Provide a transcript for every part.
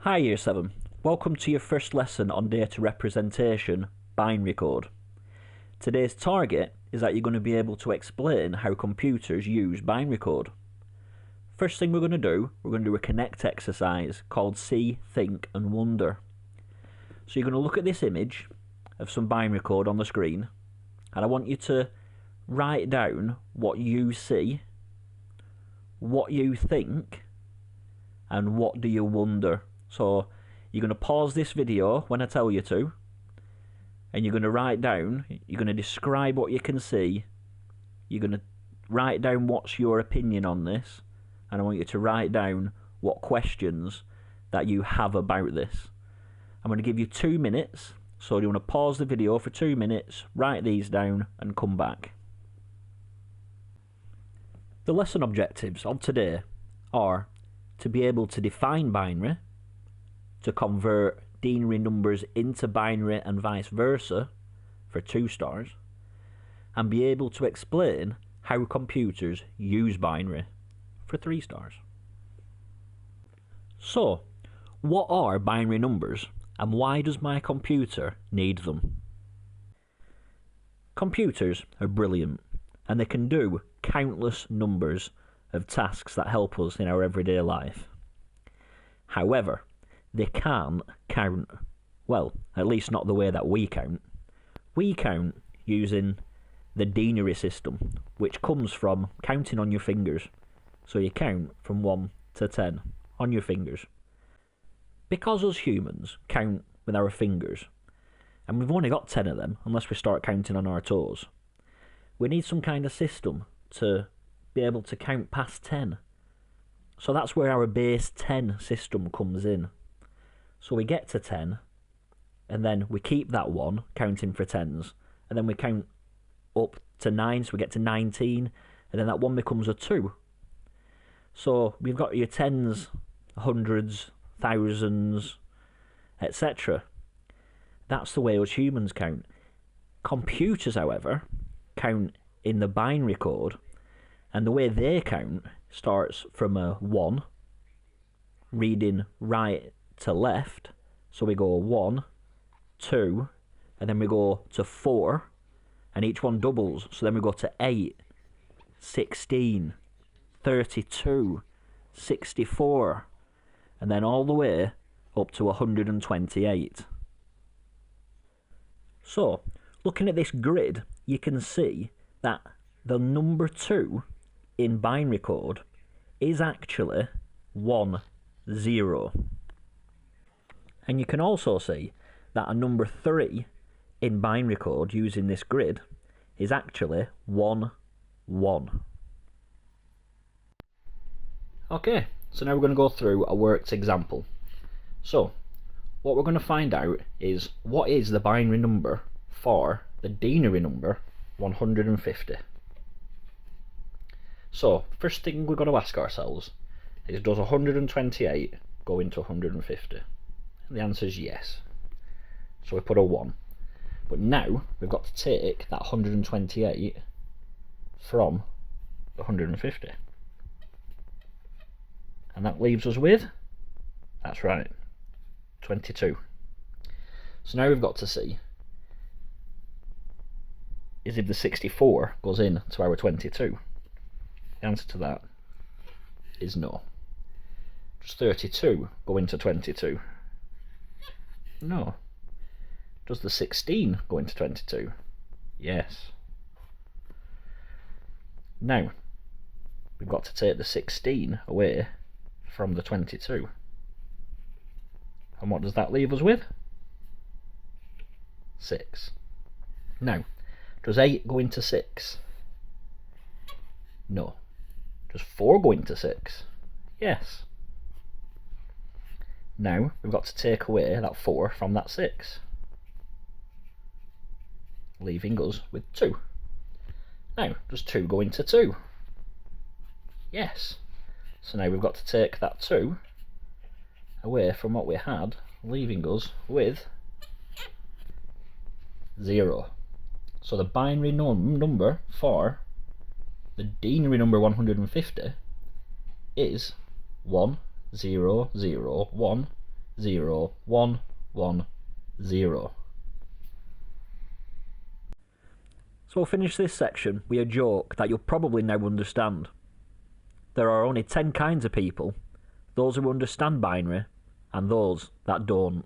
Hi Year 7, welcome to your first lesson on data representation, binary code. Today's target is that you're going to be able to explain how computers use binary code. First thing we're going to do a connect exercise called See, Think and Wonder. So you're going to look at this image of some binary code on the screen, and I want you to write down what you see, what you think, and what do you wonder. So you're going to pause this video when I tell you to, and you're going to write down, you're going to describe what you can see, you're going to write down what's your opinion on this, and I want you to write down what questions that you have about this. I'm going to give you 2 minutes, so you want to pause the video for 2 minutes, write these down and come back. The lesson objectives of today are to be able to define binary, to convert denary numbers into binary and vice versa for 2 stars, and be able to explain how computers use binary for 3 stars. So, what are binary numbers and why does my computer need them? Computers are brilliant and they can do countless numbers of tasks that help us in our everyday life. However, they can't count. Well, at least not the way that we count. We count using the denary system, which comes from counting on your fingers. So you count from 1 to 10 on your fingers. Because us humans count with our fingers, and we've only got 10 of them unless we start counting on our toes, we need some kind of system to be able to count past 10. So that's where our base 10 system comes in. So we get to 10, and then we keep that 1, counting for 10s, and then we count up to 9, so we get to 19, and then that 1 becomes a 2. So we've got your 10s, hundreds, thousands, etc. That's the way us humans count. Computers, however, count in the binary code, and the way they count starts from a 1, reading right to left, so we go 1, 2, and then we go to 4, and each one doubles, so then we go to 8, 16, 32, 64, and then all the way up to 128. So, looking at this grid, you can see that the number 2 in binary code is actually 1, 0. And you can also see that a number 3 in binary code using this grid is actually 1, 1. Okay, so now we're going to go through a worked example. So, what we're going to find out is what is the binary number for the denary number 150. So, first thing we're going to ask ourselves is, does 128 go into 150? And the answer is yes. So we put a 1. But now we've got to take that 128 from the 150. And that leaves us with, that's right, 22. So now we've got to see is if the 64 goes in to our 22. The answer to that is no. Does 32 go into 22? No. Does the 16 go into 22? Yes. Now, we've got to take the 16 away from the 22. And what does that leave us with? 6. Now, does 8 go into 6? No. Does 4 go into 6? Yes. Now, we've got to take away that 4 from that 6, leaving us with 2. Now, does 2 go into 2? Yes. So now we've got to take that 2 away from what we had, leaving us with 0. So the binary number for the denary number 150 is 1, 0, 0, 1, 0, 1, 1, 0. So we'll finish this section with a joke that you'll probably now understand. There are only 10 kinds of people, those who understand binary and those that don't.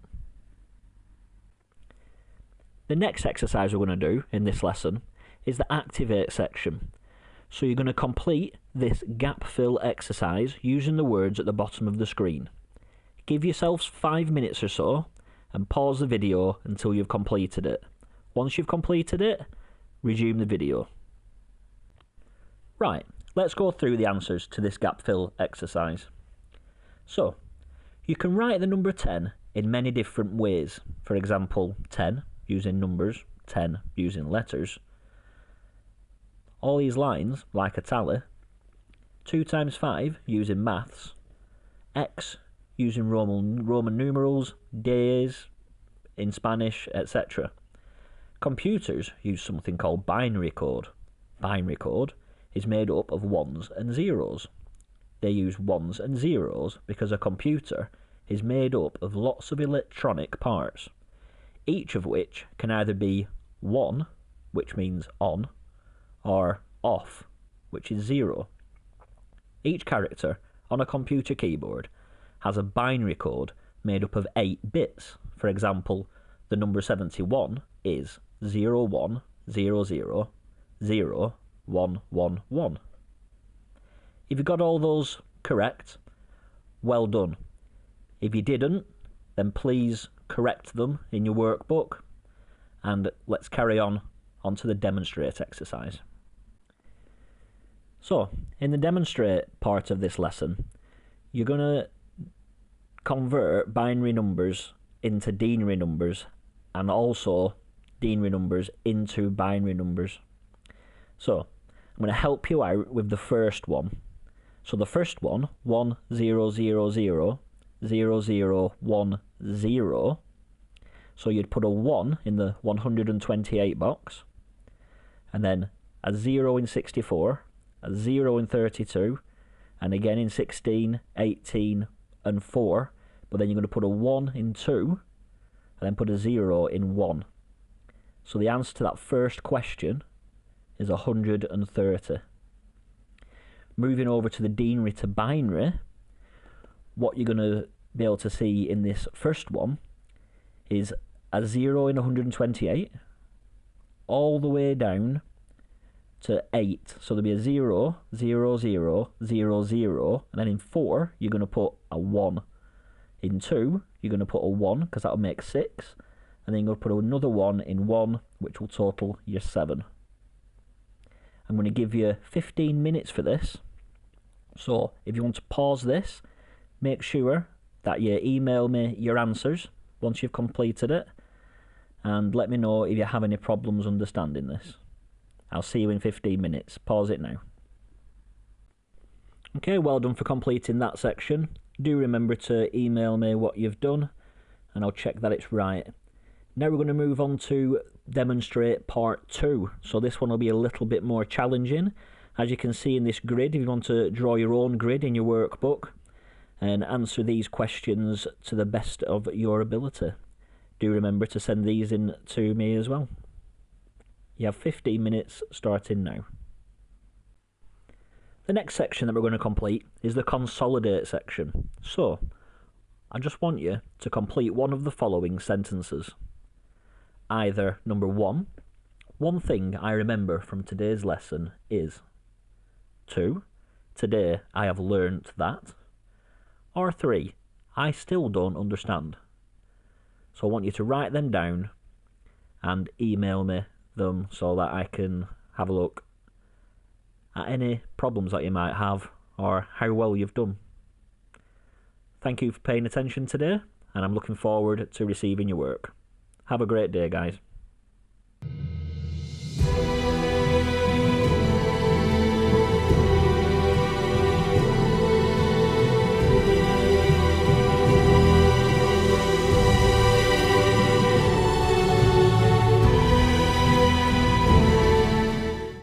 The next exercise we're going to do in this lesson is the activate section. So you're going to complete this gap fill exercise using the words at the bottom of the screen. Give yourselves 5 minutes or so and pause the video until you've completed it. Once you've completed it, resume the video. Right, let's go through the answers to this gap fill exercise. So, you can write the number 10 in many different ways. For example, 10 using numbers, 10 using letters. All these lines, like a tally, 2 times 5 using maths, X using Roman numerals, days in Spanish, etc. Computers use something called binary code. Binary code is made up of ones and zeros. They use ones and zeros because a computer is made up of lots of electronic parts, each of which can either be 1, which means on, or off, which is 0. Each character on a computer keyboard has a binary code made up of 8 bits. For example, the number 71 is 0100 0111. If you got all those correct, well done. If you didn't, then please correct them in your workbook, and let's carry on to the demonstrate exercise. So, in the demonstrate part of this lesson, you're going to convert binary numbers into denary numbers, and also denary numbers into binary numbers. So, I'm going to help you out with the first one. So the first one, 10000010. So you'd put a 1 in the 128 box, and then a 0 in 64, a 0 in 32, and again in 16, 18, and 4. But then you're going to put a 1 in 2, and then put a 0 in 1. So the answer to that first question is 130. Moving over to the denary to binary, what you're going to be able to see in this first one is a 0 in 128, all the way down to 8. So there'll be a 0, 0, 0, 0, 0, and then in 4, you're going to put a 1. In 2, you're going to put a 1, because that'll make 6, and then you're going to put another 1 in 1, which will total your 7. I'm going to give you 15 minutes for this. So if you want to pause this, make sure that you email me your answers once you've completed it, and let me know if you have any problems understanding this. I'll see you in 15 minutes. Pause it now. Okay, well done for completing that section. Do remember to email me what you've done, and I'll check that it's right. Now we're going to move on to demonstrate part 2. So this one will be a little bit more challenging. As you can see in this grid, if you want to draw your own grid in your workbook and answer these questions to the best of your ability, do remember to send these in to me as well. You have 15 minutes starting now. The next section that we're going to complete is the consolidate section. So, I just want you to complete one of the following sentences. Either number 1, one thing I remember from today's lesson is. 2, today I have learnt that. Or 3, I still don't understand. So I want you to write them down and email me them so that I can have a look at any problems that you might have or how well you've done. Thank you for paying attention today, and I'm looking forward to receiving your work. Have a great day, guys.